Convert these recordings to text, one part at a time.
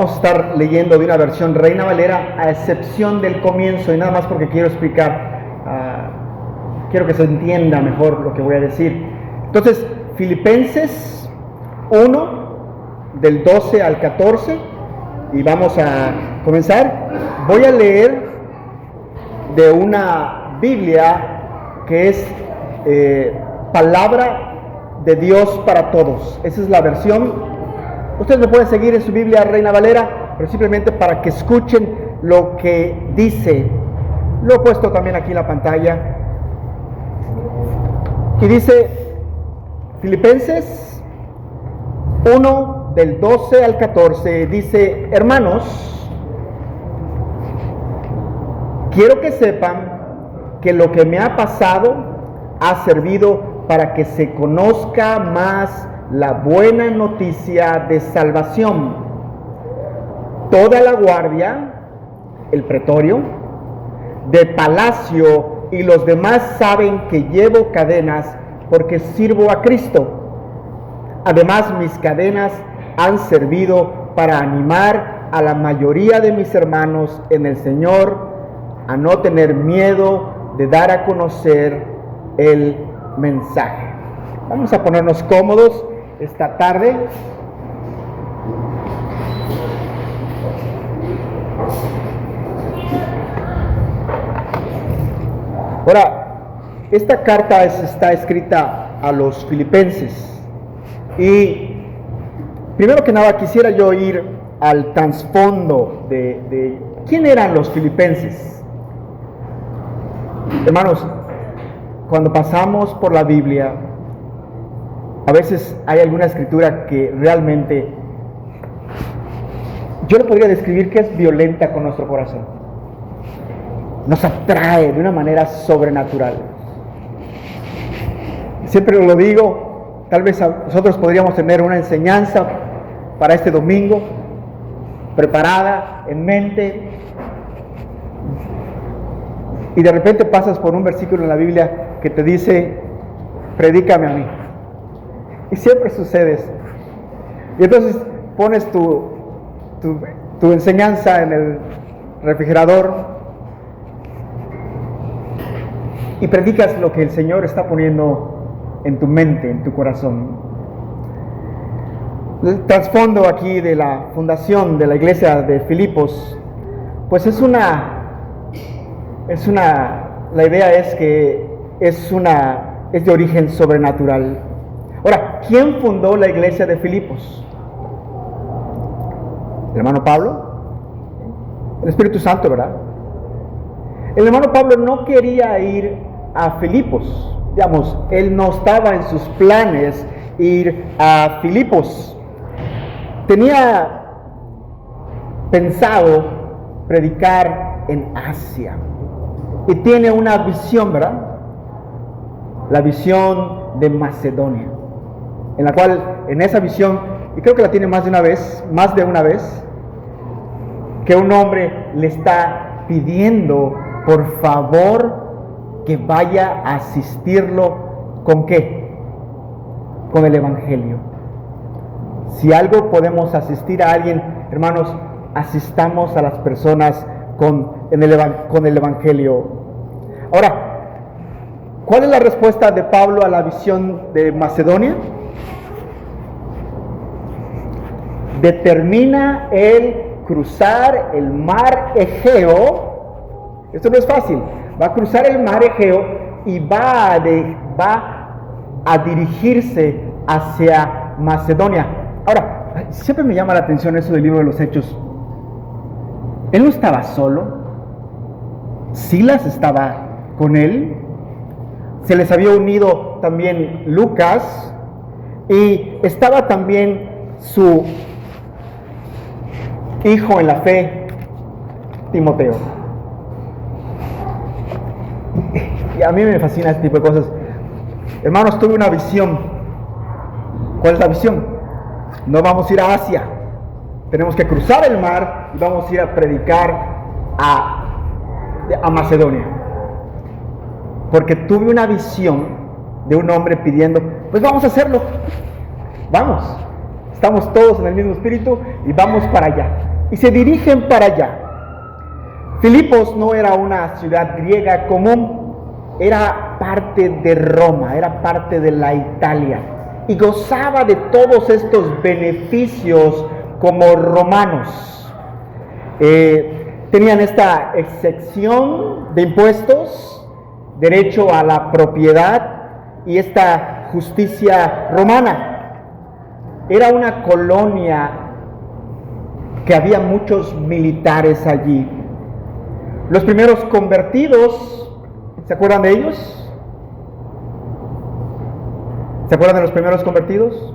Vamos a estar leyendo de una versión Reina Valera, a excepción del comienzo, y nada más porque quiero explicar, quiero que se entienda mejor lo que voy a decir. Entonces, Filipenses 1, del 12 al 14, y vamos a comenzar. Voy a leer de una Biblia que es Palabra de Dios para Todos. Esa es la versión. Ustedes me pueden seguir en su Biblia Reina Valera, pero simplemente para que escuchen lo que dice. Lo he puesto también aquí en la pantalla. Y dice Filipenses 1, del 12 al 14, dice: hermanos, quiero que sepan que lo que me ha pasado ha servido para que se conozca más la buena noticia de salvación. Toda la guardia, el pretorio, de palacio y los demás saben que llevo cadenas porque sirvo a Cristo. Además, mis cadenas han servido para animar a la mayoría de mis hermanos en el Señor a no tener miedo de dar a conocer el mensaje. Vamos a ponernos cómodos esta tarde. Ahora, esta carta está escrita a los filipenses. Y primero que nada quisiera yo ir al trasfondo de quién eran los filipenses. Hermanos, cuando pasamos por la Biblia, a veces hay alguna escritura que realmente yo le podría describir que es violenta con nuestro corazón. Nos atrae de una manera sobrenatural. Siempre lo digo, tal vez nosotros podríamos tener una enseñanza para este domingo preparada en mente, y de repente pasas por un versículo en la Biblia que te dice: predícame a mí. Y siempre sucede eso. Y entonces pones tu enseñanza en el refrigerador y predicas lo que el Señor está poniendo en tu mente, en tu corazón. El trasfondo aquí de la fundación de la iglesia de Filipos, pues la idea es que es de origen sobrenatural. Ahora, ¿quién fundó la iglesia de Filipos? ¿El hermano Pablo? El Espíritu Santo, ¿verdad? El hermano Pablo no quería ir a Filipos. Digamos, él no estaba en sus planes ir a Filipos. Tenía pensado predicar en Asia. Y tiene una visión, ¿verdad? La visión de Macedonia, en la cual, en esa visión, y creo que la tiene más de una vez, que un hombre le está pidiendo por favor que vaya a asistirlo. ¿Con qué? Con el Evangelio. Si algo podemos asistir a alguien, hermanos, asistamos a las personas con el Evangelio. Ahora, ¿cuál es la respuesta de Pablo a la visión de Macedonia? Determina él cruzar el mar Egeo. Esto no es fácil. Va a cruzar el mar Egeo y va a dirigirse hacia Macedonia. Ahora, siempre me llama la atención eso del libro de los Hechos. Él no estaba solo. Silas estaba con él. Se les había unido también Lucas. Y estaba también su hijo en la fe, Timoteo. Y a mí me fascina este tipo de cosas. Hermanos, tuve una visión. ¿Cuál es la visión? No vamos a ir a Asia. Tenemos que cruzar el mar y vamos a ir a predicar a Macedonia. Porque tuve una visión de un hombre pidiendo, pues vamos a hacerlo. Vamos. Estamos todos en el mismo espíritu y vamos para allá. y se dirigen para allá. Filipos no era una ciudad griega común, era parte de Roma, era parte de la Italia, y gozaba de todos estos beneficios como romanos. Tenían esta excepción de impuestos, derecho a la propiedad y esta justicia romana. Era una colonia que había muchos militares allí. Los primeros convertidos, ¿se acuerdan de ellos? ¿Se acuerdan de los primeros convertidos?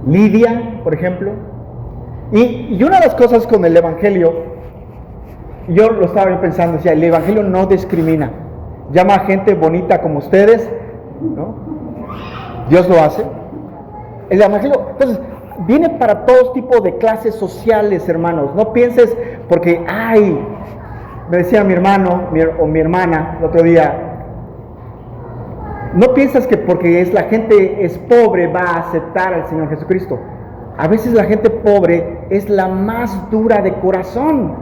Lidia, por ejemplo. Y una de las cosas con el Evangelio, yo lo estaba pensando, decía, el Evangelio no discrimina. Llama a gente bonita como ustedes, ¿no? Dios lo hace. El Evangelio, entonces, viene para todos tipos de clases sociales, hermanos. No pienses porque, me decía mi hermano o mi hermana el otro día, no piensas que porque la gente es pobre va a aceptar al Señor Jesucristo. A veces la gente pobre es la más dura de corazón.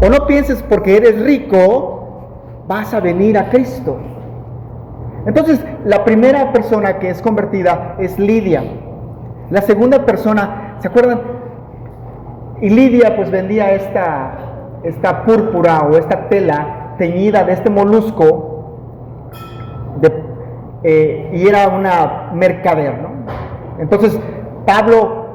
O no pienses porque eres rico vas a venir a Cristo. Entonces, la primera persona que es convertida es Lidia. La segunda persona, ¿se acuerdan? Y Lidia pues vendía esta púrpura o esta tela teñida de este molusco y era una mercader, ¿no? Entonces Pablo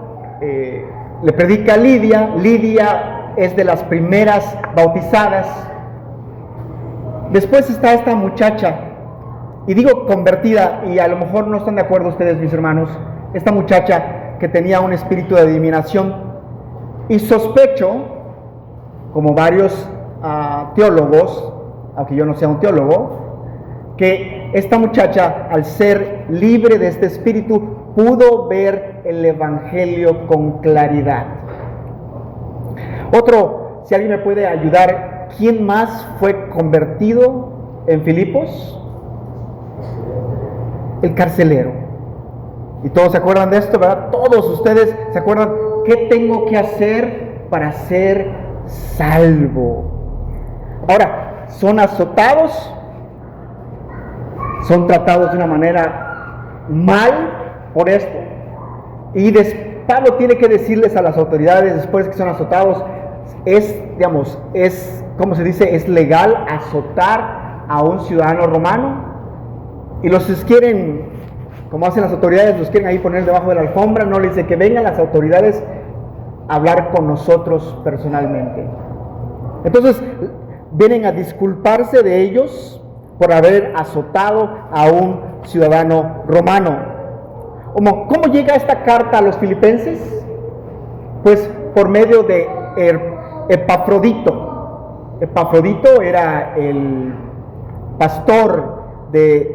le predica a Lidia. Lidia es de las primeras bautizadas. Después está esta muchacha, y digo convertida, y a lo mejor no están de acuerdo ustedes, mis hermanos, esta muchacha que tenía un espíritu de adivinación, y sospecho, como varios teólogos, aunque yo no sea un teólogo, que esta muchacha, al ser libre de este espíritu, pudo ver el Evangelio con claridad. Otro, si alguien me puede ayudar, ¿quién más fue convertido en Filipos? El carcelero. Y todos se acuerdan de esto, ¿verdad? Todos ustedes se acuerdan, ¿qué tengo que hacer para ser salvo? Ahora, son azotados, son tratados de una manera mal por esto, y Pablo tiene que decirles a las autoridades después que son azotados, ¿cómo se dice? Es legal azotar a un ciudadano romano, y los quieren, como hacen las autoridades, los quieren ahí poner debajo de la alfombra. No les dice que vengan las autoridades a hablar con nosotros personalmente. Entonces vienen a disculparse de ellos por haber azotado a un ciudadano romano. ¿Cómo llega esta carta a los filipenses? Pues por medio de Epafrodito. Epafrodito era el pastor de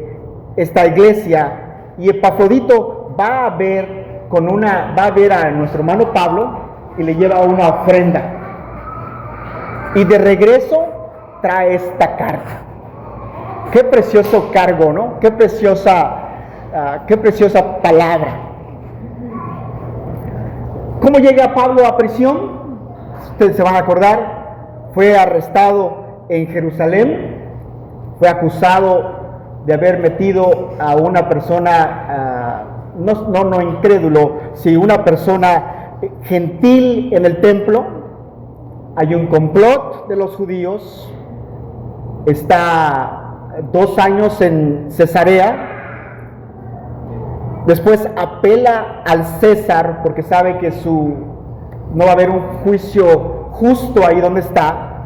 esta iglesia, y Epafrodito va a ver a nuestro hermano Pablo y le lleva una ofrenda, y de regreso trae esta carta. Qué precioso cargo, ¿no? Qué preciosa palabra. ¿Cómo llega Pablo a prisión? Ustedes se van a acordar, fue arrestado en Jerusalén, fue acusado de haber metido a una persona, no incrédulo, si una persona gentil en el templo. Hay un complot de los judíos, está 2 años en Cesarea, después apela al César porque sabe que no va a haber un juicio justo ahí donde está,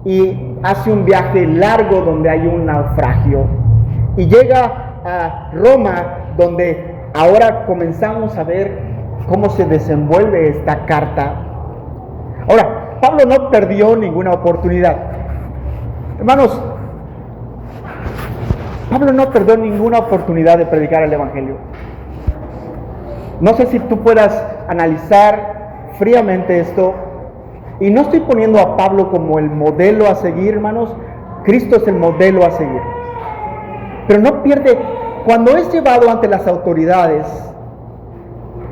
y hace un viaje largo donde hay un naufragio. Y llega a Roma, donde ahora comenzamos a ver cómo se desenvuelve esta carta. Ahora, Pablo no perdió ninguna oportunidad. Hermanos, Pablo no perdió ninguna oportunidad de predicar el Evangelio. No sé si tú puedas analizar fríamente esto. Y no estoy poniendo a Pablo como el modelo a seguir, hermanos. Cristo es el modelo a seguir. Pero no pierde, cuando es llevado ante las autoridades,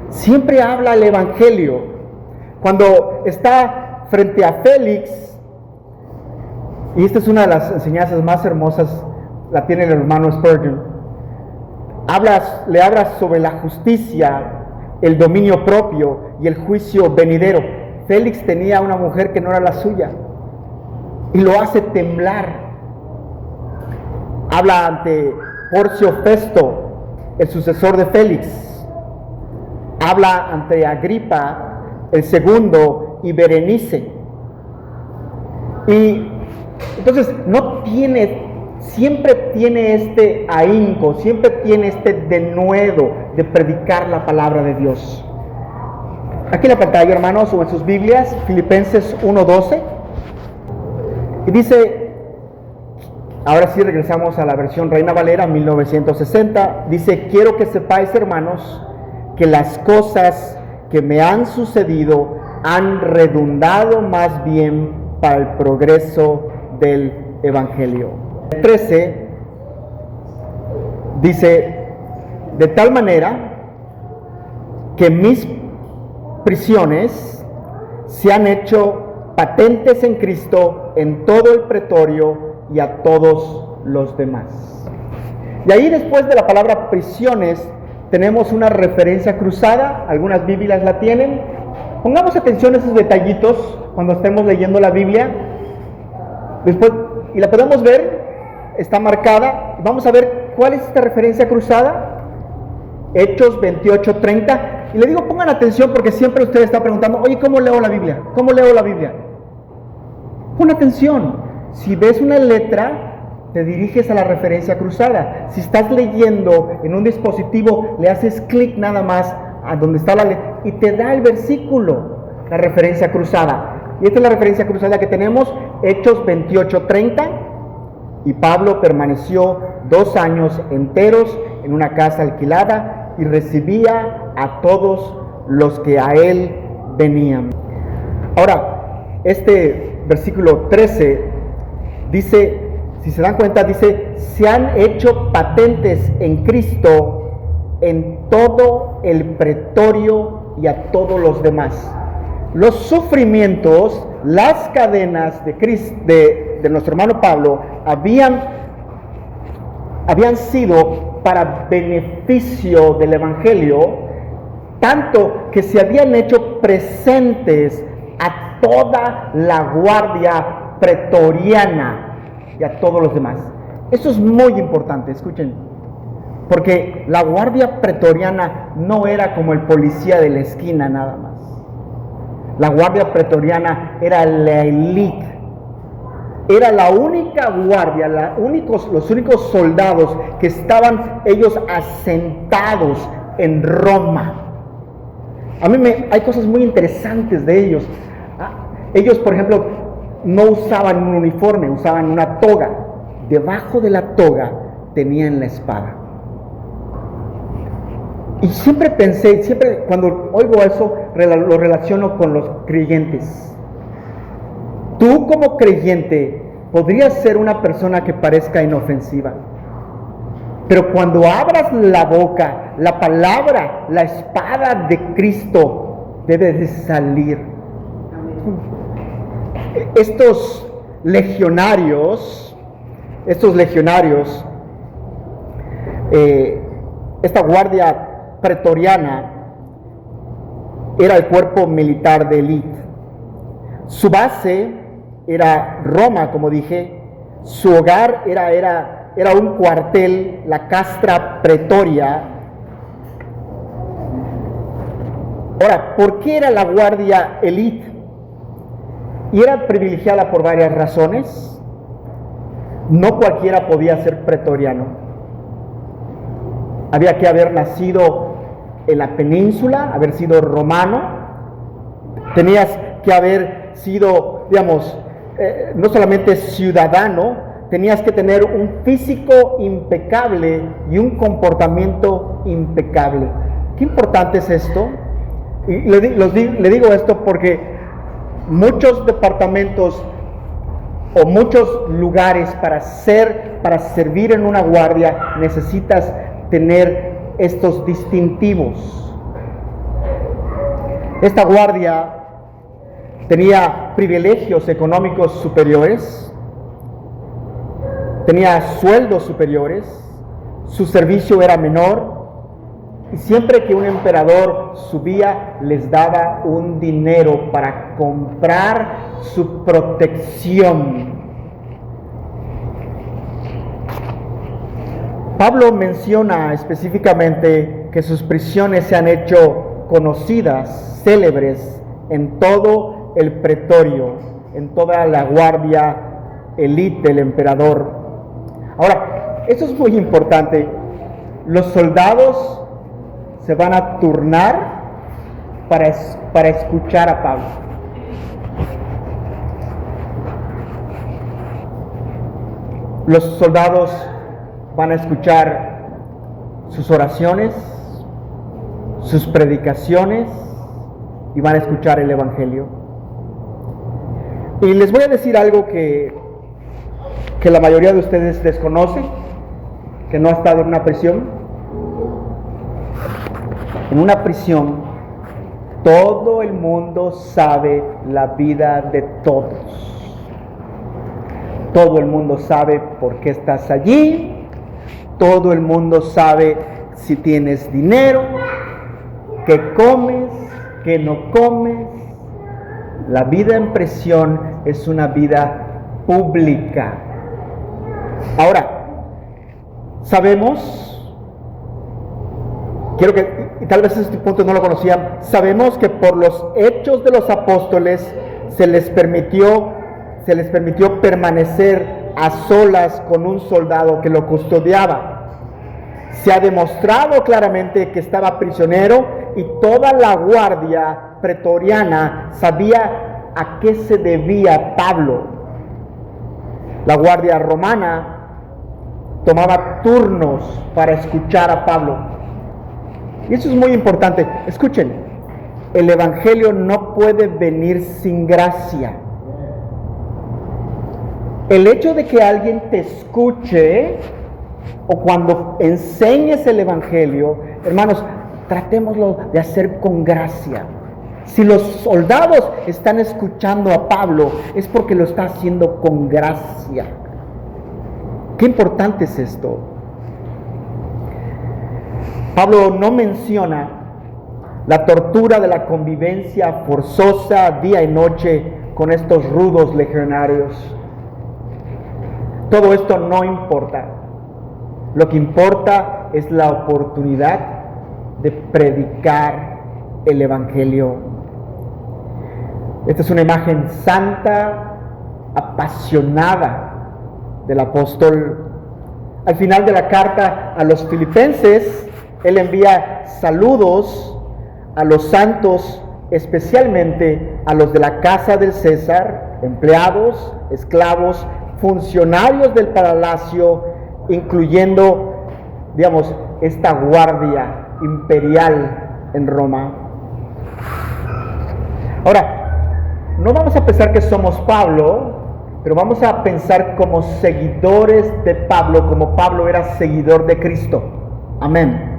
siempre habla el Evangelio. Cuando está frente a Félix, y esta es una de las enseñanzas más hermosas, la tiene el hermano Spurgeon, le habla sobre la justicia, el dominio propio y el juicio venidero. Félix tenía una mujer que no era la suya y lo hace temblar. Habla ante Porcio Festo, el sucesor de Félix. Habla ante Agripa, el segundo, y Berenice. Y entonces siempre tiene este ahínco, siempre tiene este denuedo de predicar la palabra de Dios. Aquí en la pantalla, hermanos, o en sus Biblias, Filipenses 1:12. Y dice, ahora sí regresamos a la versión Reina Valera 1960, dice: quiero que sepáis, hermanos, que las cosas que me han sucedido han redundado más bien para el progreso del Evangelio. 13 dice: de tal manera que mis prisiones se han hecho patentes en Cristo en todo el pretorio y a todos los demás. Y ahí, después de la palabra prisiones, tenemos una referencia cruzada. Algunas Biblias la tienen. Pongamos atención a esos detallitos cuando estemos leyendo la Biblia. Después, y la podemos ver, está marcada. Vamos a ver cuál es esta referencia cruzada. Hechos 28:30. Y le digo, pongan atención, porque siempre usted está preguntando: oye, ¿cómo leo la Biblia? ¿Cómo leo la Biblia? Pon atención. Si ves una letra, te diriges a la referencia cruzada. Si estás leyendo en un dispositivo, le haces clic nada más a donde está la letra y te da el versículo, la referencia cruzada. Y esta es la referencia cruzada que tenemos, Hechos 28:30. Y Pablo permaneció 2 años enteros en una casa alquilada y recibía a todos los que a él venían. Ahora, este versículo 13 dice, si se dan cuenta, dice: se han hecho patentes en Cristo en todo el pretorio y a todos los demás. Los sufrimientos, las cadenas de nuestro hermano Pablo habían sido para beneficio del Evangelio, tanto que se habían hecho presentes a toda la guardia pretoriana y a todos los demás. Eso es muy importante, escuchen, porque la guardia pretoriana no era como el policía de la esquina nada más. La guardia pretoriana era la élite, era la única guardia, los únicos soldados que estaban ellos asentados en Roma. Hay cosas muy interesantes de ellos. Ellos, por ejemplo, no usaban un uniforme, usaban una toga. Debajo de la toga tenían la espada. Y siempre cuando oigo eso, lo relaciono con los creyentes. Tú, como creyente, podrías ser una persona que parezca inofensiva, pero cuando abras la boca, la palabra, la espada de Cristo debe de salir. Estos legionarios, esta guardia pretoriana era el cuerpo militar de élite. Su base era Roma, como dije. Su hogar era un cuartel, la castra pretoria. Ahora, ¿por qué era la guardia élite? Y era privilegiada por varias razones. No cualquiera podía ser pretoriano. Había que haber nacido en la península, haber sido romano. Tenías que haber sido, no solamente ciudadano, tenías que tener un físico impecable y un comportamiento impecable. Qué importante es esto. Y le digo esto porque muchos departamentos o muchos lugares para servir en una guardia necesitas tener estos distintivos. Esta guardia tenía privilegios económicos superiores, tenía sueldos superiores, su servicio era menor, y siempre que un emperador subía les daba un dinero para comprar su protección. Pablo menciona específicamente que sus prisiones se han hecho conocidas, célebres en todo el pretorio, en toda la guardia élite del emperador. Ahora, esto es muy importante. Los soldados se van a turnar para escuchar a Pablo. Los soldados van a escuchar sus oraciones, sus predicaciones, y van a escuchar el Evangelio. Y les voy a decir algo que la mayoría de ustedes desconocen, que no ha estado en una prisión. En una prisión, todo el mundo sabe la vida de todos. Todo el mundo sabe por qué estás allí. Todo el mundo sabe si tienes dinero, qué comes, qué no comes. La vida en prisión es una vida pública. Ahora, sabemos, quiero que, y tal vez este punto no lo conocían, sabemos que por los hechos de los apóstoles se les permitió permanecer a solas con un soldado que lo custodiaba. Se ha demostrado claramente que estaba prisionero y toda la guardia pretoriana sabía a qué se debía Pablo. La guardia romana tomaba turnos para escuchar a Pablo. Y eso es muy importante. Escuchen, el Evangelio no puede venir sin gracia. El hecho de que alguien te escuche o cuando enseñes el Evangelio, hermanos, tratémoslo de hacer con gracia. Si los soldados están escuchando a Pablo, es porque lo está haciendo con gracia. Qué importante es esto. Pablo no menciona la tortura de la convivencia forzosa día y noche con estos rudos legionarios. Todo esto no importa. Lo que importa es la oportunidad de predicar el Evangelio. Esta es una imagen santa, apasionada del apóstol. Al final de la carta a los filipenses, él envía saludos a los santos, especialmente a los de la casa del César, empleados, esclavos, funcionarios del palacio, incluyendo, digamos, esta guardia imperial en Roma. Ahora, no vamos a pensar que somos Pablo, pero vamos a pensar como seguidores de Pablo, como Pablo era seguidor de Cristo. Amén.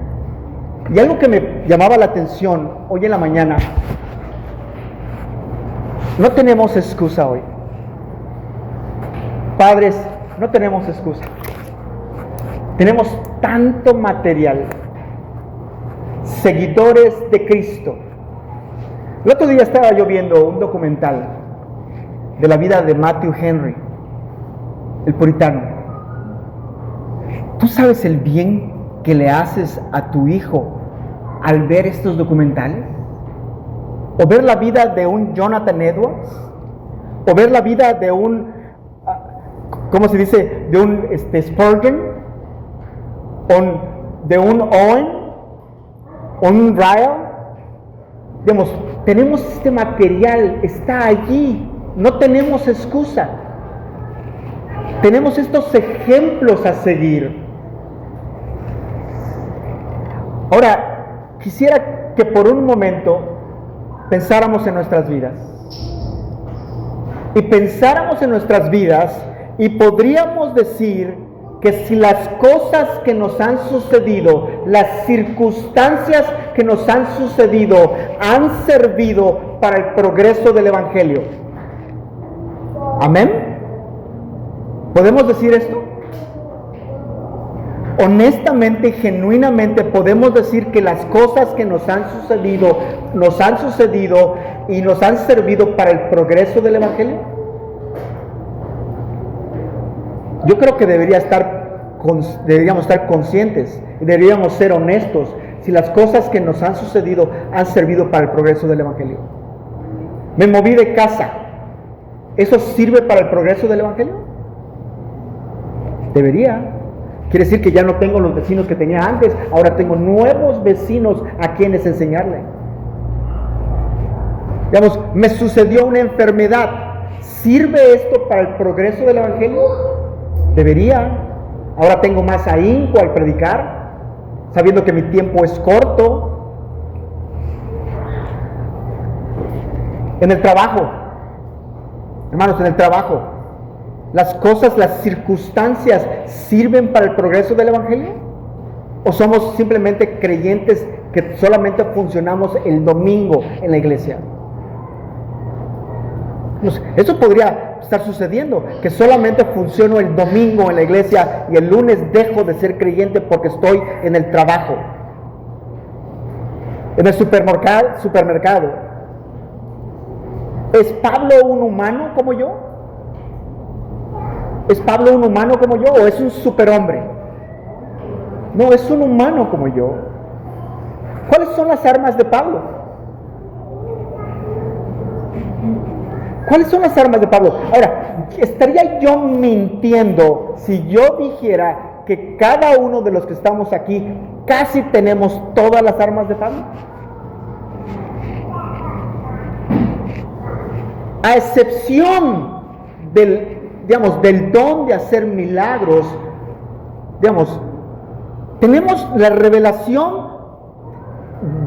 Y algo que me llamaba la atención hoy en la mañana, no tenemos excusa hoy. Padres, no tenemos excusa. Tenemos tanto material. Seguidores de Cristo. El otro día estaba yo viendo un documental de la vida de Matthew Henry, el puritano. ¿Tú sabes el bien que le haces a tu hijo al ver estos documentales? O ver la vida de un Jonathan Edwards, o ver la vida de un, ¿cómo se dice? De un Spurgeon, de un Owen, un Ryle. Digamos, tenemos este material, está allí, no tenemos excusa. Tenemos estos ejemplos a seguir. Ahora, quisiera que por un momento pensáramos en nuestras vidas. Y pensáramos en nuestras vidas y podríamos decir que si las cosas que nos han sucedido, las circunstancias que nos han sucedido han servido para el progreso del Evangelio. ¿Amén? ¿Podemos decir esto? Honestamente y genuinamente podemos decir que las cosas que nos han sucedido y nos han servido para el progreso del Evangelio. Yo creo que deberíamos estar conscientes y deberíamos ser honestos si las cosas que nos han sucedido han servido para el progreso del Evangelio. Me moví de casa. ¿Eso sirve para el progreso del Evangelio? Debería. Quiere decir que ya no tengo los vecinos que tenía antes, ahora tengo nuevos vecinos a quienes enseñarle. Digamos, me sucedió una enfermedad. ¿Sirve esto para el progreso del Evangelio? Debería. Ahora tengo más ahínco al predicar, sabiendo que mi tiempo es corto. En el trabajo, hermanos, en el trabajo, ¿las cosas, las circunstancias sirven para el progreso del Evangelio? ¿O somos simplemente creyentes que solamente funcionamos el domingo en la iglesia? Eso podría estar sucediendo, que solamente funciono el domingo en la iglesia y el lunes dejo de ser creyente porque estoy en el trabajo, en el supermercado. ¿Es Pablo un humano como yo? ¿Es Pablo un humano como yo o es un superhombre? No, es un humano como yo. ¿Cuáles son las armas de Pablo? ¿Cuáles son las armas de Pablo? Ahora, ¿estaría yo mintiendo si yo dijera que cada uno de los que estamos aquí casi tenemos todas las armas de Pablo? A excepción del don de hacer milagros, tenemos la revelación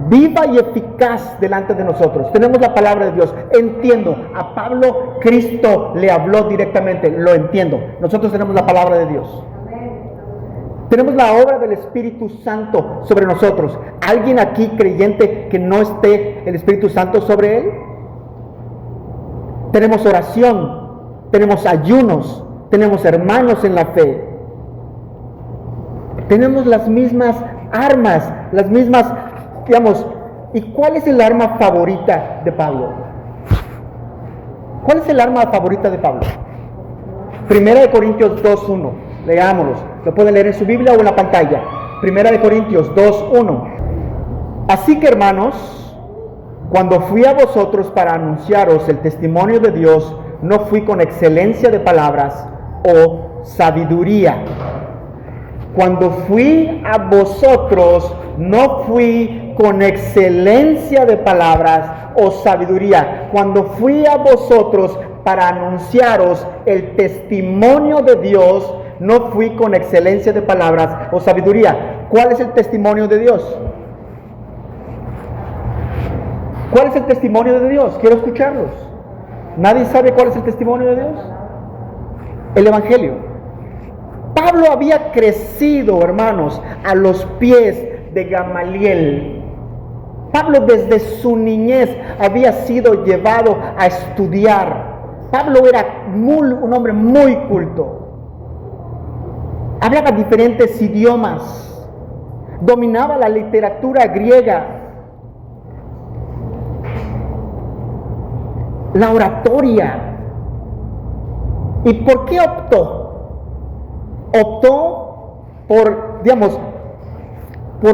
viva y eficaz delante de nosotros. Tenemos la palabra de Dios. Entiendo, a Pablo Cristo le habló directamente, lo entiendo. Nosotros tenemos la palabra de Dios. Tenemos la obra del Espíritu Santo sobre nosotros. ¿Alguien aquí creyente que no esté el Espíritu Santo sobre él? Tenemos oración, tenemos ayunos, tenemos hermanos en la fe. Tenemos las mismas armas, ¿y cuál es el arma favorita de Pablo? ¿Cuál es el arma favorita de Pablo? 1 Corintios 2:1, leámoslos, lo pueden leer en su Biblia o en la pantalla. 1 Corintios 2:1. Así que, hermanos, cuando fui a vosotros para anunciaros el testimonio de Dios, no fui con excelencia de palabras o sabiduría. Cuando fui a vosotros, no fui con excelencia de palabras o sabiduría. Cuando fui a vosotros para anunciaros el testimonio de Dios, no fui con excelencia de palabras o sabiduría. ¿Cuál es el testimonio de Dios? ¿Cuál es el testimonio de Dios? Quiero escucharlos. ¿Nadie sabe cuál es el testimonio de Dios? El Evangelio. Pablo había crecido, hermanos, a los pies de Gamaliel. Pablo desde su niñez había sido llevado a estudiar. Pablo era un hombre muy culto. Hablaba diferentes idiomas. Dominaba la literatura griega. La oratoria. ¿Y por qué optó? Optó por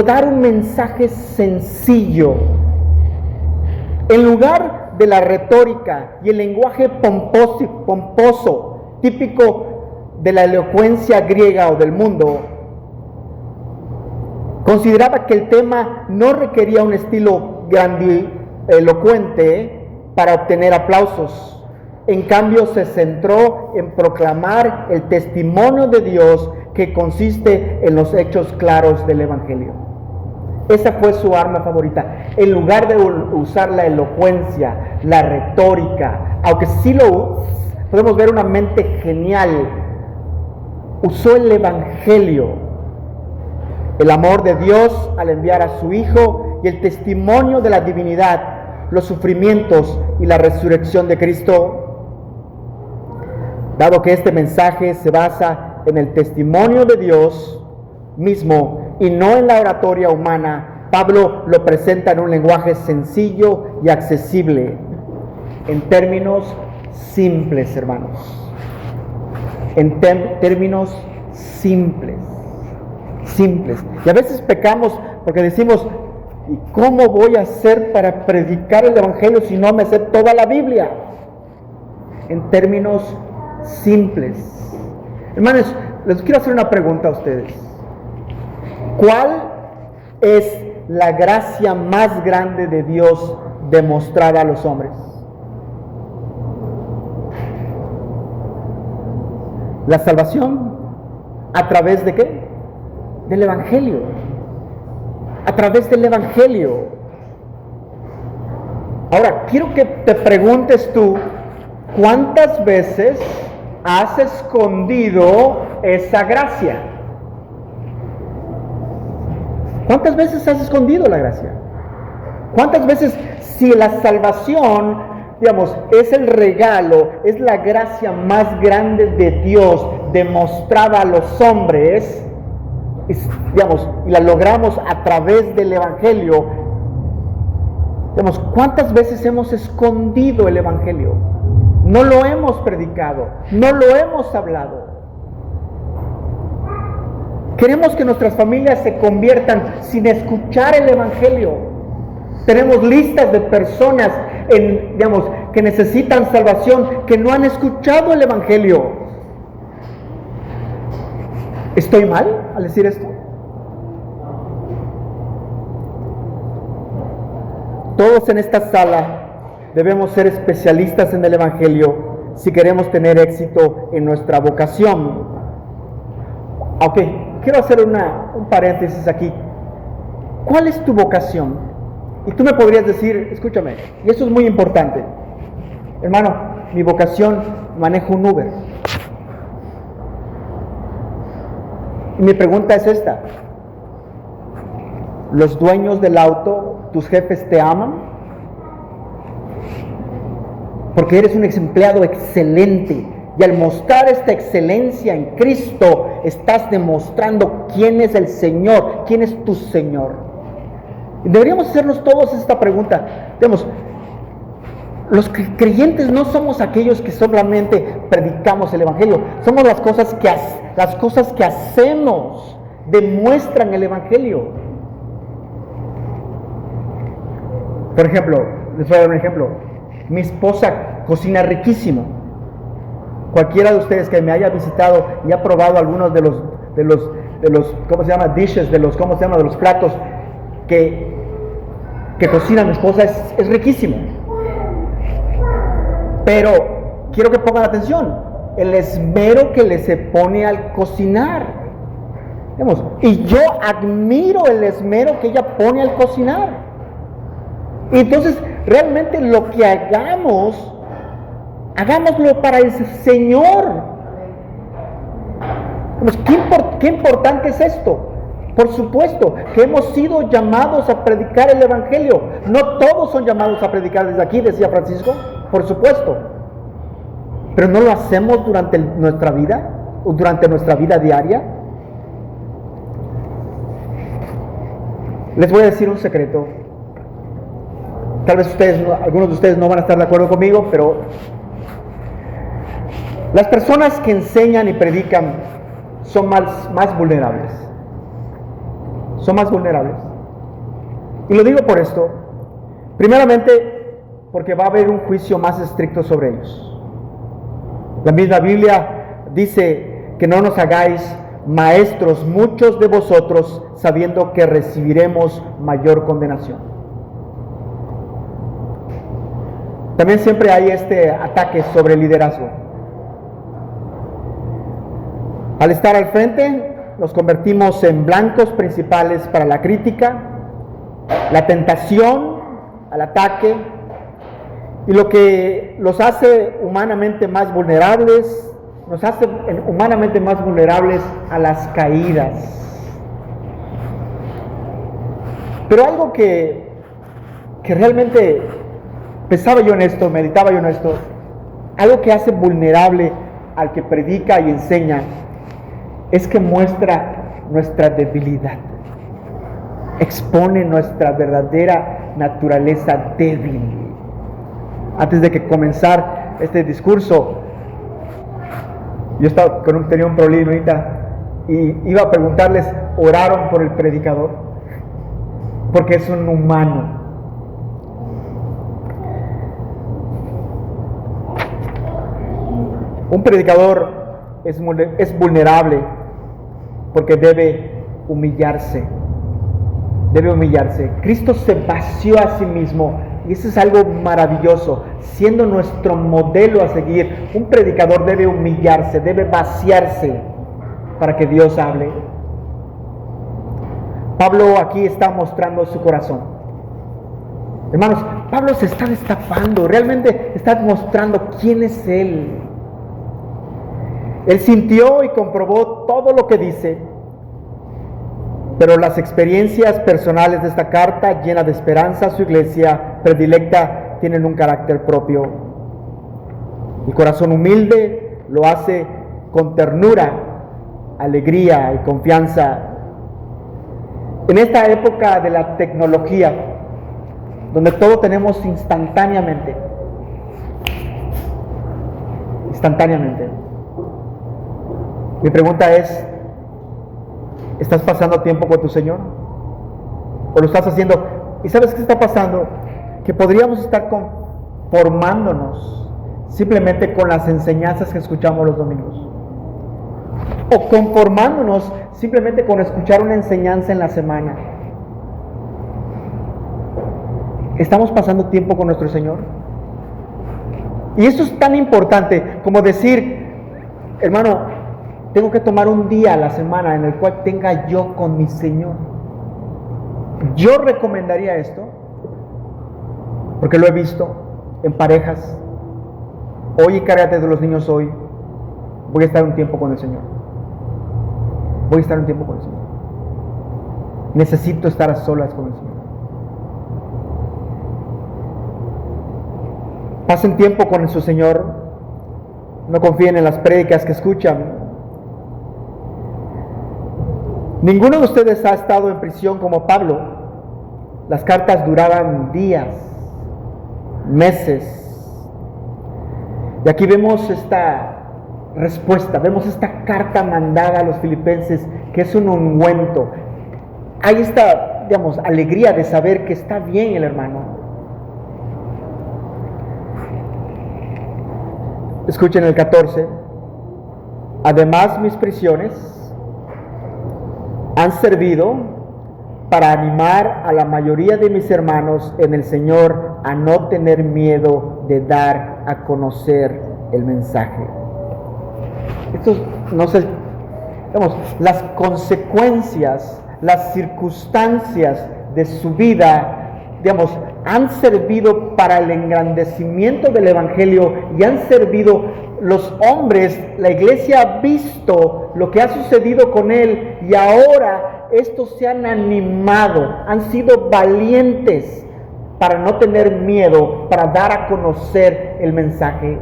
dar un mensaje sencillo. En lugar de la retórica y el lenguaje pomposo, típico de la elocuencia griega o del mundo, consideraba que el tema no requería un estilo grandilocuente para obtener aplausos. En cambio, se centró en proclamar el testimonio de Dios que consiste en los hechos claros del Evangelio. Esa fue su arma favorita. En lugar de usar la elocuencia, la retórica, aunque sí podemos ver una mente genial, usó el Evangelio, el amor de Dios al enviar a su Hijo y el testimonio de la divinidad, los sufrimientos y la resurrección de Cristo. Dado que este mensaje se basa en el testimonio de Dios mismo y no en la oratoria humana, Pablo lo presenta en un lenguaje sencillo y accesible, en términos simples, hermanos. En términos simples. Y a veces pecamos porque decimos, ¿y cómo voy a hacer para predicar el Evangelio si no me sé toda la Biblia? En términos simples. Hermanos, les quiero hacer una pregunta a ustedes. ¿Cuál es la gracia más grande de Dios demostrada a los hombres? La salvación. ¿A través de qué? Del Evangelio. A través del Evangelio. Ahora, quiero que te preguntes tú, ¿cuántas veces has escondido esa gracia? ¿Cuántas veces has escondido la gracia? ¿Cuántas veces, si la salvación, digamos, es el regalo, es la gracia más grande de Dios demostrada a los hombres, digamos, y la logramos a través del Evangelio, digamos, ¿cuántas veces hemos escondido el Evangelio? No lo hemos predicado, no lo hemos hablado. Queremos que nuestras familias se conviertan sin escuchar el Evangelio. Tenemos listas de personas que necesitan salvación, que no han escuchado el Evangelio. ¿Estoy mal al decir esto? Todos en esta sala debemos ser especialistas en el Evangelio si queremos tener éxito en nuestra vocación. Ok, quiero hacer un paréntesis aquí. ¿Cuál es tu vocación? Y tú me podrías decir, escúchame, y esto es muy importante. Hermano, mi vocación, manejo un Uber. Y mi pregunta es esta. ¿Los dueños del auto, tus jefes, te aman? Porque eres un empleado excelente. Y al mostrar esta excelencia en Cristo, estás demostrando quién es el Señor, quién es tu Señor. Y deberíamos hacernos todos esta pregunta. Digamos, los creyentes no somos aquellos que solamente predicamos el Evangelio. Somos las cosas que hacemos demuestran el Evangelio. Por ejemplo, les voy a dar un ejemplo. Mi esposa cocina riquísimo. Cualquiera de ustedes que me haya visitado y ha probado algunos de los ¿cómo se llama? Dishes, de los platos que cocina mi esposa, es riquísimo. Pero quiero que pongan atención, el esmero que se pone al cocinar. Y yo admiro el esmero que ella pone al cocinar. Y entonces, realmente lo que hagámoslo para el Señor. ¿Qué importante es esto? Por supuesto que hemos sido llamados a predicar el Evangelio. No todos son llamados a predicar desde aquí, decía Francisco. Por supuesto. Pero no lo hacemos durante nuestra vida, o durante nuestra vida diaria. Les voy a decir un secreto. Tal vez algunos de ustedes no van a estar de acuerdo conmigo, pero las personas que enseñan y predican son más vulnerables. Son más vulnerables. Y lo digo por esto. Primeramente, porque va a haber un juicio más estricto sobre ellos. La misma Biblia dice que no nos hagáis maestros muchos de vosotros, sabiendo que recibiremos mayor condenación. También siempre hay este ataque sobre el liderazgo. Al estar al frente, nos convertimos en blancos principales para la crítica, la tentación, al ataque, y lo que los hace humanamente más vulnerables, nos hace humanamente más vulnerables a las caídas. Pero algo que realmente pensaba yo en esto, meditaba yo en esto, algo que hace vulnerable al que predica y enseña, es que muestra nuestra debilidad, expone nuestra verdadera naturaleza débil. Antes de que comenzar este discurso, yo tenía un problemita y iba a preguntarles, ¿oraron por el predicador? Porque es un humano. Un predicador es vulnerable porque debe humillarse. Debe humillarse. Cristo se vació a sí mismo y eso es algo maravilloso. Siendo nuestro modelo a seguir, un predicador debe humillarse, debe vaciarse para que Dios hable. Pablo aquí está mostrando su corazón. Hermanos, Pablo se está destapando, realmente está mostrando quién es él. Él sintió y comprobó todo lo que dice, pero las experiencias personales de esta carta, llena de esperanza a su iglesia predilecta, tienen un carácter propio. El corazón humilde lo hace con ternura, alegría y confianza. En esta época de la tecnología, donde todo tenemos instantáneamente, mi pregunta es, ¿estás pasando tiempo con tu Señor? ¿O lo estás haciendo? ¿Y sabes qué está pasando? Que podríamos estar conformándonos simplemente con las enseñanzas que escuchamos los domingos. O conformándonos simplemente con escuchar una enseñanza en la semana. ¿Estamos pasando tiempo con nuestro Señor? Y eso es tan importante como decir, hermano, tengo que tomar un día a la semana en el cual tenga yo con mi Señor. Yo recomendaría esto, porque lo he visto en parejas. Hoy encárgate de los niños hoy. Voy a estar un tiempo con el Señor. Necesito estar a solas con el Señor. Pasen tiempo con su Señor. No confíen en las prédicas que escuchan. Ninguno de ustedes ha estado en prisión como Pablo. Las cartas duraban días, meses. Y aquí vemos esta respuesta, vemos esta carta mandada a los filipenses, que es un ungüento. Hay esta, alegría de saber que está bien el hermano. Escuchen el 14. Además, mis prisiones han servido para animar a la mayoría de mis hermanos en el Señor a no tener miedo de dar a conocer el mensaje. Esto no sé, las consecuencias, las circunstancias de su vida, han servido para el engrandecimiento del Evangelio y han servido los hombres, la iglesia ha visto lo que ha sucedido con él y ahora estos se han animado, han sido valientes para no tener miedo, para dar a conocer el mensaje.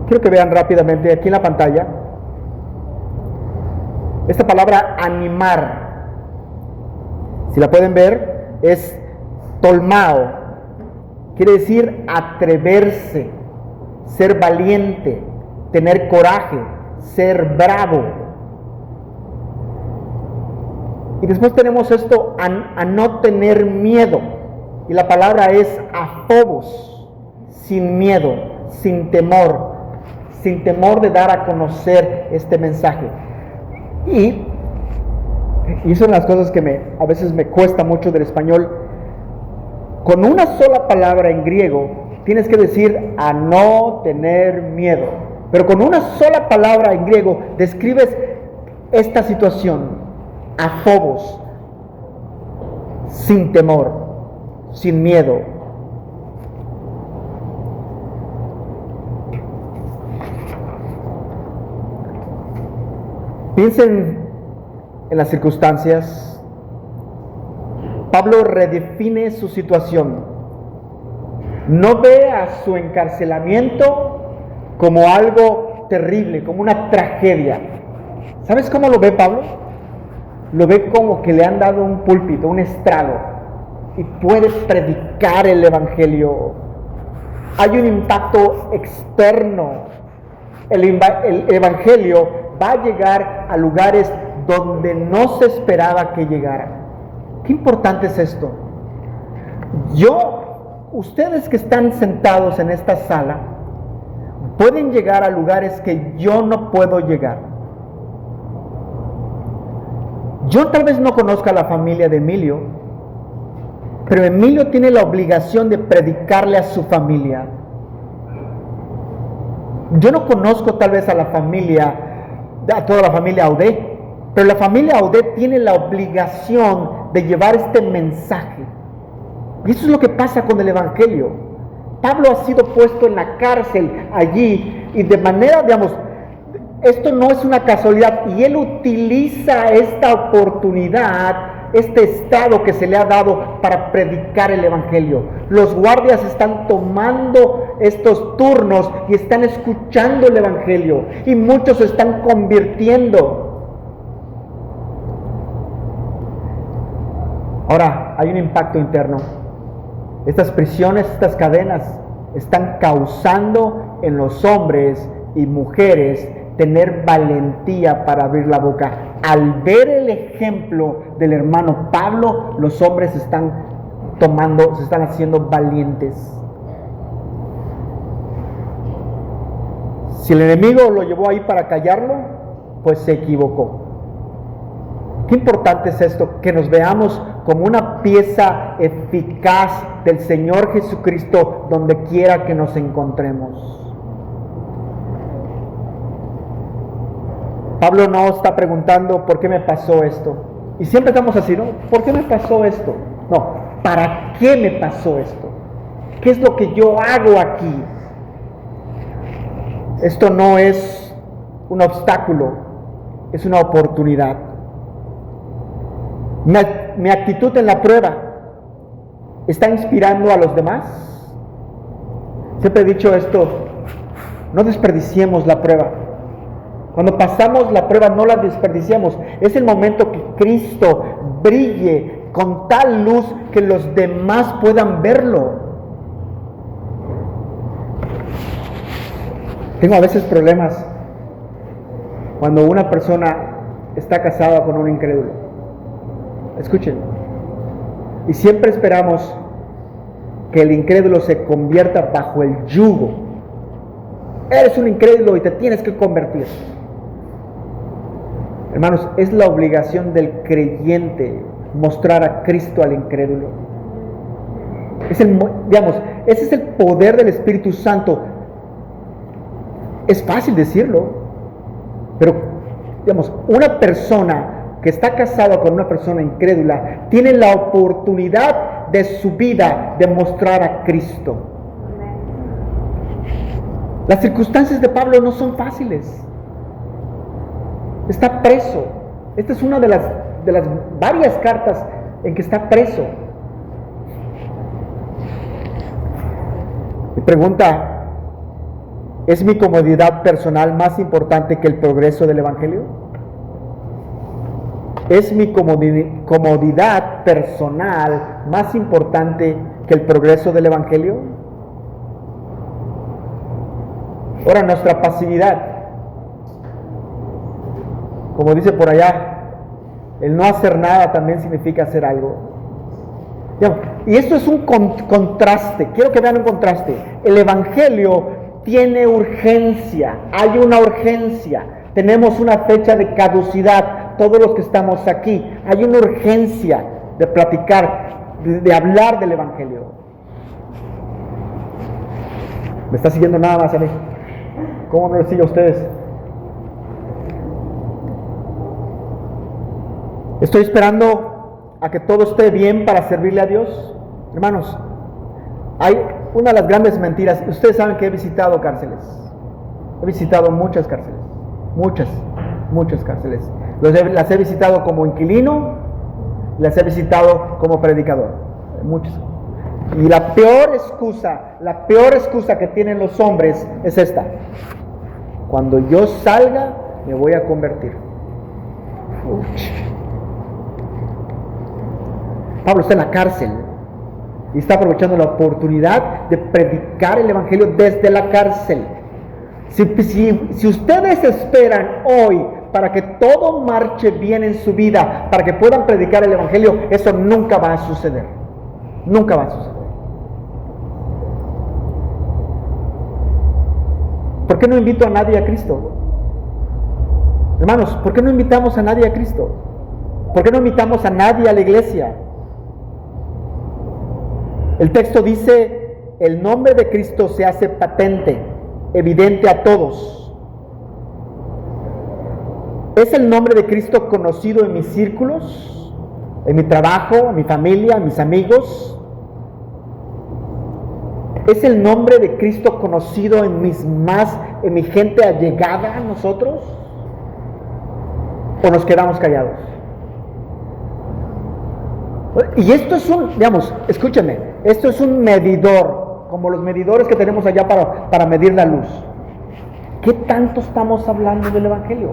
Quiero que vean rápidamente aquí en la pantalla esta palabra animar. Si la pueden ver, es tolmao, quiere decir atreverse, ser valiente, tener coraje, ser bravo. Y después tenemos esto, a no tener miedo, y la palabra es aphobos, sin miedo, sin temor de dar a conocer este mensaje. Y son las cosas que a veces me cuesta mucho del español. Con una sola palabra en griego tienes que decir a no tener miedo, pero con una sola palabra en griego describes esta situación, aphobos, sin temor, sin miedo. Piensen en las circunstancias Pablo redefine su situación. No ve a su encarcelamiento como algo terrible, como una tragedia. ¿Sabes cómo lo ve Pablo? Lo ve como que le han dado un púlpito, un estrado, y puede predicar el evangelio. Hay un impacto externo. El evangelio va a llegar a lugares donde no se esperaba que llegara. Qué importante es esto. Ustedes que están sentados en esta sala, pueden llegar a lugares que yo no puedo llegar. Yo tal vez no conozca a la familia de Emilio, pero Emilio tiene la obligación de predicarle a su familia. Yo no conozco tal vez a toda la familia Audet, pero la familia Audet tiene la obligación de llevar este mensaje. Y eso es lo que pasa con el evangelio. Pablo ha sido puesto en la cárcel allí, y de manera, esto no es una casualidad, y él utiliza esta oportunidad, este estado que se le ha dado para predicar el evangelio. Los guardias están tomando estos turnos y están escuchando el evangelio, y muchos se están convirtiendo. Ahora, hay un impacto interno. Estas prisiones, estas cadenas, están causando en los hombres y mujeres tener valentía para abrir la boca. Al ver el ejemplo del hermano Pablo, los hombres se están haciendo valientes. Si el enemigo lo llevó ahí para callarlo, pues se equivocó. Qué importante es esto, que nos veamos como una pieza eficaz del Señor Jesucristo donde quiera que nos encontremos. Pablo no está preguntando por qué me pasó esto. Y siempre estamos así, ¿no? ¿Por qué me pasó esto? No, ¿para qué me pasó esto? ¿Qué es lo que yo hago aquí? Esto no es un obstáculo, es una oportunidad. Mi actitud en la prueba está inspirando a los demás. Siempre he dicho esto: no desperdiciemos la prueba. Cuando pasamos la prueba, no la desperdiciemos. Es el momento que Cristo brille con tal luz que los demás puedan verlo. Tengo a veces problemas cuando una persona está casada con un incrédulo. Escuchen, y siempre esperamos que el incrédulo se convierta bajo el yugo. Eres un incrédulo y te tienes que convertir. Hermanos, es la obligación del creyente mostrar a Cristo al incrédulo. Ese es el poder del Espíritu Santo. Es fácil decirlo, pero una persona que está casado con una persona incrédula tiene la oportunidad de su vida de mostrar a Cristo. Las circunstancias de Pablo no son fáciles. Está preso. Esta es una de las varias cartas en que está preso. Y pregunta: ¿es mi comodidad personal más importante que el progreso del evangelio? ¿Es mi comodidad personal más importante que el progreso del evangelio? Ahora, nuestra pasividad, como dice por allá, el no hacer nada también significa hacer algo. Y esto es un contraste. Quiero que vean un contraste. El evangelio tiene urgencia. Hay una urgencia. Tenemos una fecha de caducidad. Todos los que estamos aquí, hay una urgencia de platicar, de hablar del evangelio. ¿Me está siguiendo nada más a mí? ¿Cómo no les sigue a ustedes? Estoy esperando a que todo esté bien para servirle a Dios. Hermanos, hay una de las grandes mentiras. Ustedes saben que he visitado cárceles. He visitado muchas cárceles. Muchas cárceles. Las he visitado como inquilino las he visitado como predicador, muchos. Y la peor excusa que tienen los hombres es esta: cuando yo salga me voy a convertir. Pablo está en la cárcel y está aprovechando la oportunidad de predicar el evangelio desde la cárcel. Si ustedes esperan hoy para que todo marche bien en su vida, para que puedan predicar el evangelio, eso nunca va a suceder. Nunca va a suceder. ¿Por qué no invito a nadie a Cristo? Hermanos, ¿por qué no invitamos a nadie a Cristo? ¿Por qué no invitamos a nadie a la iglesia? El texto dice: el nombre de Cristo se hace patente, evidente a todos. ¿Es el nombre de Cristo conocido en mis círculos, en mi trabajo, en mi familia, en mis amigos? ¿Es el nombre de Cristo conocido en mi gente allegada a nosotros? ¿O nos quedamos callados? Y esto es escúchenme, esto es un medidor, como los medidores que tenemos allá para medir la luz. ¿Qué tanto estamos hablando del evangelio?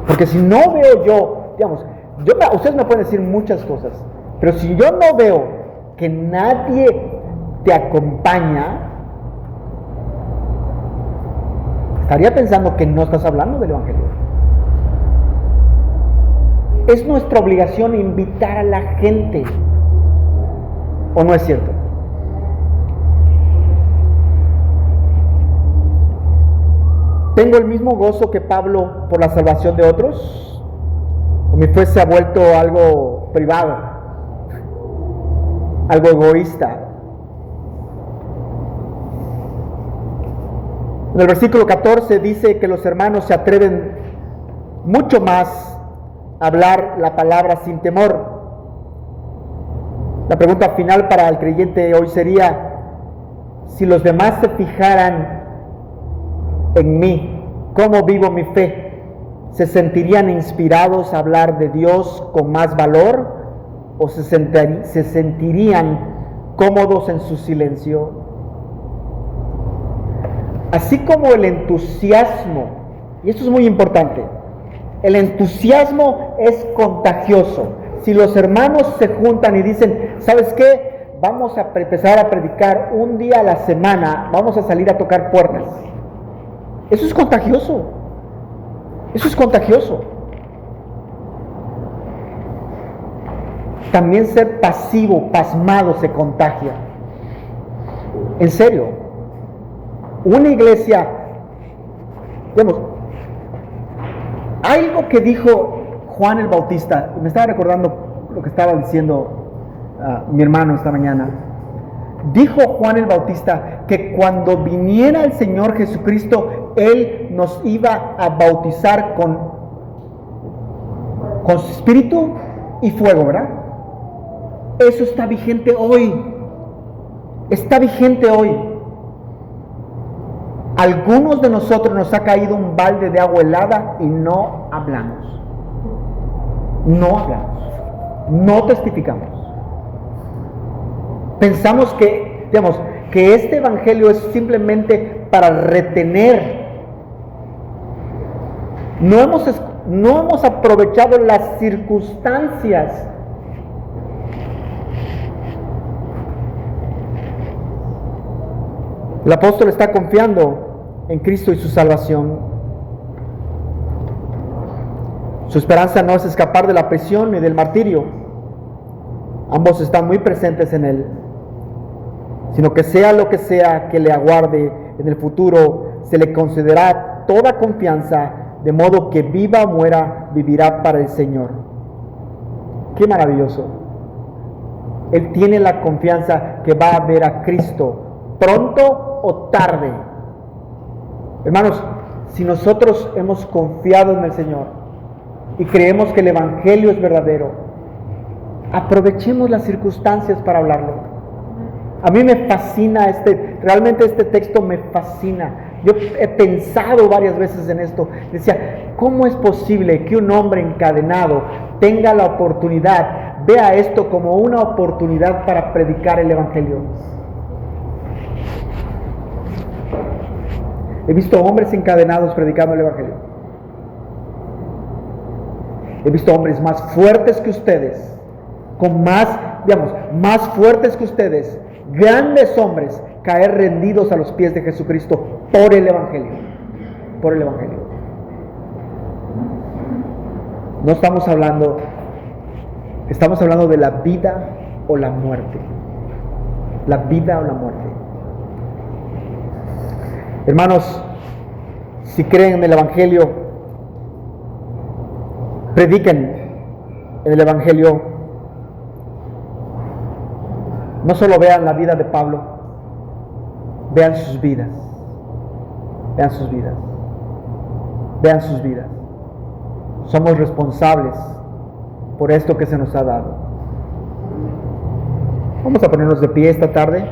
Porque si no veo ustedes me pueden decir muchas cosas, pero si yo no veo que nadie te acompaña, estaría pensando que no estás hablando del evangelio. Es nuestra obligación invitar a la gente, ¿o no es cierto? ¿Tengo el mismo gozo que Pablo por la salvación de otros? ¿O mi fe se ha vuelto algo privado, algo egoísta? En el versículo 14 dice que los hermanos se atreven mucho más a hablar la palabra sin temor. La pregunta final para el creyente hoy sería: si los demás se fijaran en mí, cómo vivo mi fe, ¿se sentirían inspirados a hablar de Dios con más valor o se sentirían cómodos en su silencio? Así como el entusiasmo, y esto es muy importante, el entusiasmo es contagioso. Si los hermanos se juntan y dicen: ¿sabes qué? Vamos a empezar a predicar un día a la semana, vamos a salir a tocar puertas. Eso es contagioso. Eso es contagioso. También ser pasivo, pasmado, se contagia. En serio. Una iglesia, algo que dijo Juan el Bautista, me estaba recordando lo que estaba diciendo mi hermano esta mañana. Dijo Juan el Bautista que cuando viniera el Señor Jesucristo, Él nos iba a bautizar con su espíritu y fuego, ¿verdad? Eso está vigente hoy. Está vigente hoy. Algunos de nosotros nos ha caído un balde de agua helada y no hablamos. No hablamos. No testificamos. Pensamos que este evangelio es simplemente para retener. No hemos aprovechado las circunstancias. El apóstol está confiando en Cristo y su salvación. Su esperanza no es escapar de la prisión ni del martirio. Ambos están muy presentes en él. Sino que sea lo que sea que le aguarde en el futuro, se le concederá toda confianza, de modo que viva o muera, vivirá para el Señor. ¡Qué maravilloso! Él tiene la confianza que va a ver a Cristo, pronto o tarde. Hermanos, si nosotros hemos confiado en el Señor y creemos que el evangelio es verdadero, aprovechemos las circunstancias para hablarlo. A mí me fascina realmente este texto me fascina. Yo he pensado varias veces en esto. Decía, ¿cómo es posible que un hombre encadenado tenga la oportunidad, vea esto como una oportunidad para predicar el Evangelio? He visto hombres encadenados predicando el Evangelio. He visto hombres más fuertes que ustedes, con más fuertes que ustedes, grandes hombres, caer rendidos a los pies de Jesucristo por el Evangelio. Por el Evangelio. No estamos hablando de la vida o la muerte. La vida o la muerte. Hermanos, si creen en el Evangelio, prediquen en el Evangelio. No solo vean la vida de Pablo, vean sus vidas. Vean sus vidas. Vean sus vidas. Somos responsables por esto que se nos ha dado. Vamos a ponernos de pie esta tarde.